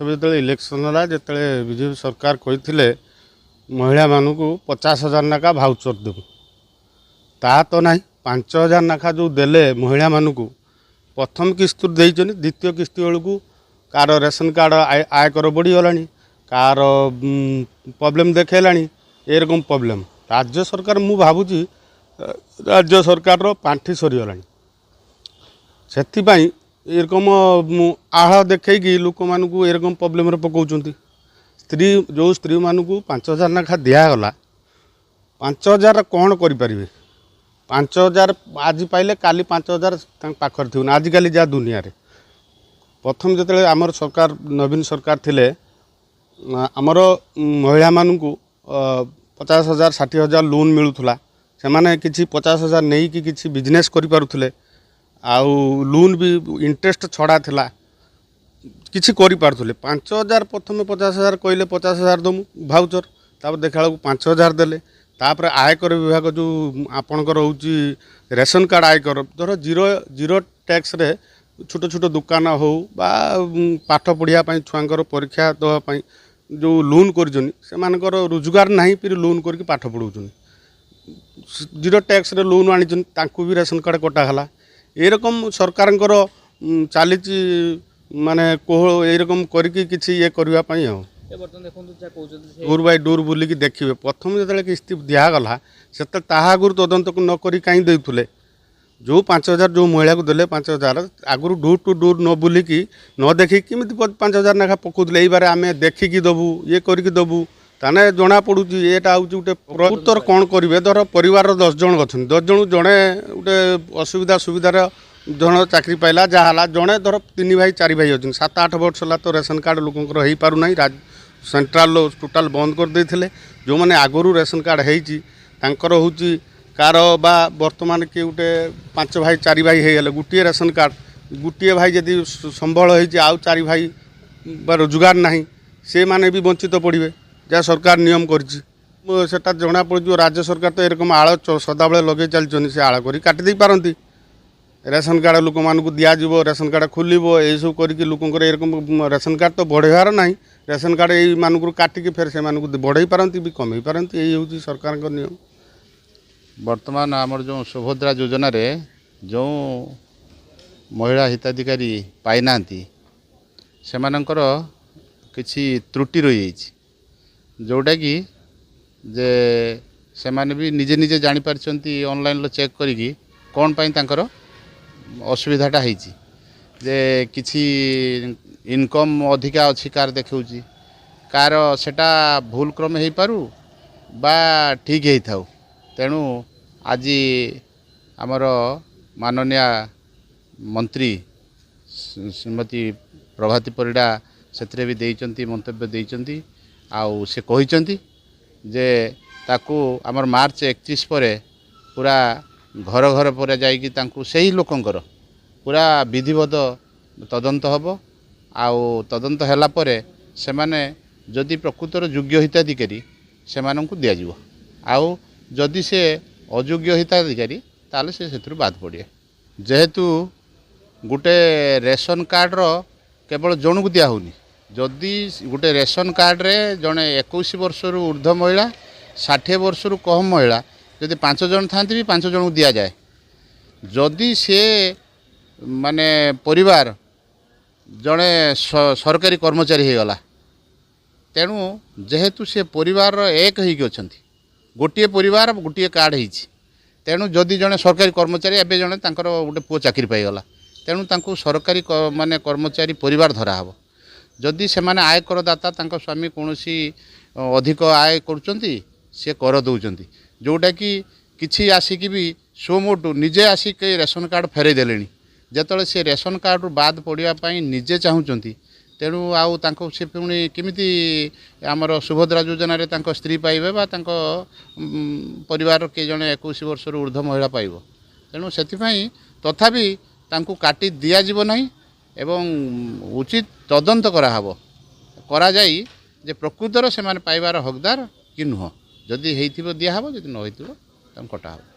जो इलेक्शन है जो विजेपी सरकार कही महिला मानू 50,000 नाखा भाउचर देव ता तो ना 5,000 नाखा जो देले महिला मानू प्रथम किस्त द्वितीय किस्त बेलू कार रेशन कार्ड आयकर बढ़ीगला कार प्रॉब्लम देखला एरकम प्रॉब्लम राज्य सरकार मु भावुची राज्य सरकार पांठी सरीगला से एरकम आह देखी लोक मानू एरकम प्रॉब्लम पकाउछंती स्त्री जो स्त्री मानू 5,000 नाखा दिगला 5,000 कौन करें 5,000 आज पाइले काली 5,000 पाखर थी आजिकल जहाँ दुनिया रे प्रथम जो आमर सरकार नवीन सरकार थिले आमर महिला मानू 50,000 60,000 लोन मिलूला से मैंने किसी 50,000 नहीं कि किसी बिजनेस करें आउ लोन भी इंटरेस्ट छड़ा थिला किसी करें 5,000 प्रथम 50,000 कहले 50,000 दमु भाउचर तापर देखा 5,000 देले तापर आयकर विभाग जो आपणकर होची रेशन कार्ड आयकर धर जीरो टैक्स रे छोट छोट दुकान हो बा पाठ पढ़िया छुआंकर परीक्षा देवाई जो लोन कर रोजगार नहीं फिर लोन करके पाठ पढ़ाऊँ जीरो टैक्स रे लोन आनी भी रेशन कार्ड कटाला एरकम सरकार चली माने कोह एरकम करके किसी ये करने डोर बाय डोर बुलिकी देखिए प्रथम जो किस्ती दिगला से आगुरी तदंत न करी कहीं देते जो 5,000 जो महिला को देले 5,000 आगुरी डोर टू डोर न बुलिकी न देखी किमी 5,000 नाखा पकाउले बारे आम देखिकी दबू ये करके दबू ताने जना पड़ू यहाँ हूँ गोटे प्रकृतर कौन करेंगे धर परिवार 10 जन अच्छा 10 जन जड़े गोटे असुविधा सुविधार जन चाकरी पाइला जहाँ जड़े धर 3 भाई 4 भाई अच्छे 7-8 वर्ष है तो रेशन कार्ड लोक हो पारना सेंट्राल टोटाल बंद कर देते जो मैंने आगुरी रेशन कार्ड होकर हूँ कार बा वर्तमान किए गोटे 5 भाई 4 भाई हो गोटे रेशन कार्ड गोटे भाई जदि संबल आउ 4 भाई बा रोजगार नहीं से माने भी वंचित पड़े जहाँ सरकार नियम करटा जना पड़ राज्य सरकार तो एरकम आड़ सदाबले लगे चलते से आड़ कर काटिदे पारती रेशन कार्ड लोक मानू दिज्व रेशन कार्ड खोल ये सब करके लोकर एरकम रेशन कार्ड तो बढ़ेबार ना रेशन कार्ड यही मानू काटिकी फेर से बढ़े पारती भी कमे पारती यही हूँ सरकार नियम। वर्तमान आमर जो सुभद्रा योजना रे जो महिला हिताधिकारी पाई ना से किसी त्रुटि रही जोटा कि जे से माने भी निजे निजे जानी पारछंती ऑनलाइन चेक करी कौन पाई तांकर असुविधाटा होती जे किसी इनकम अधिका अच्छी कार देखौची कार सेटा भूल क्रम हो पारू बा ठीक है थाउ तेणु आज आमर माननीय मंत्री श्रीमती प्रभाती परिड़ा से भी देइचंती मंतव्य देइचंती आउ से कहिचंती जे ताकू आमर मार्च 31 पर पूरा घर घर पर जाइकी तांकू सही लोकंकर पूरा विधिवत तदंत हबो आउ तदंत हैला परे से माने जदि प्रकृतर योग्य हिताधिकारी से माननकू दिया जिवो आउ जदि से अयोग्य हिताधिकारी ताले से सेथुरु बाद पड़े जेहेतु गोटे रेशन कार्ड रो केवल जन को दिया होनी जदि गोटे रेशन कार्ड रे जड़े 21 वर्ष ऊर्ध्व महिला 60 वर्ष कम महिला जदि 5 जन था भी 5 जन को दि जाए जदि से माने परिवार जड़े सरकारी कर्मचारी हो गला तेणु जेहेतु से परिवार एक हो गोटे परिवार गोटे कार्ड होती तेणु जदि जड़े सरकारी कर्मचारी एवं जड़े गोटे पुओ चाकरी पाईगला तेणु तांको सरकारी माने कर्मचारी परिवार धरा हम जदि से माने आय करदाता तांको स्वामी कौन अधिक आय करुँच सी कर दौरान जोटा कि किसी आसिक भी सोमोटू निजे आसिक रेशन कार्ड फेरई देले जिते से रेशन कार्ड बाद पड़ापी निजे चाहूँगी तेणु आउ तांको से पुणी केमिति आमर सुभद्रा योजना रे तांको स्त्री पाइबे बा तांको परिवार के जने 21 वर्ष ऊर्ध्व महिला पाइब तेणु से तथापि तांको काटी दिया जीव नहीं एवं उचित तदंत कराहब करा जाई जे प्रकृतर से माने पाइबार हकदार कि नुह जदि हेइथिबो दिया हबो जदि न हेइथिबो तां कटा हबो।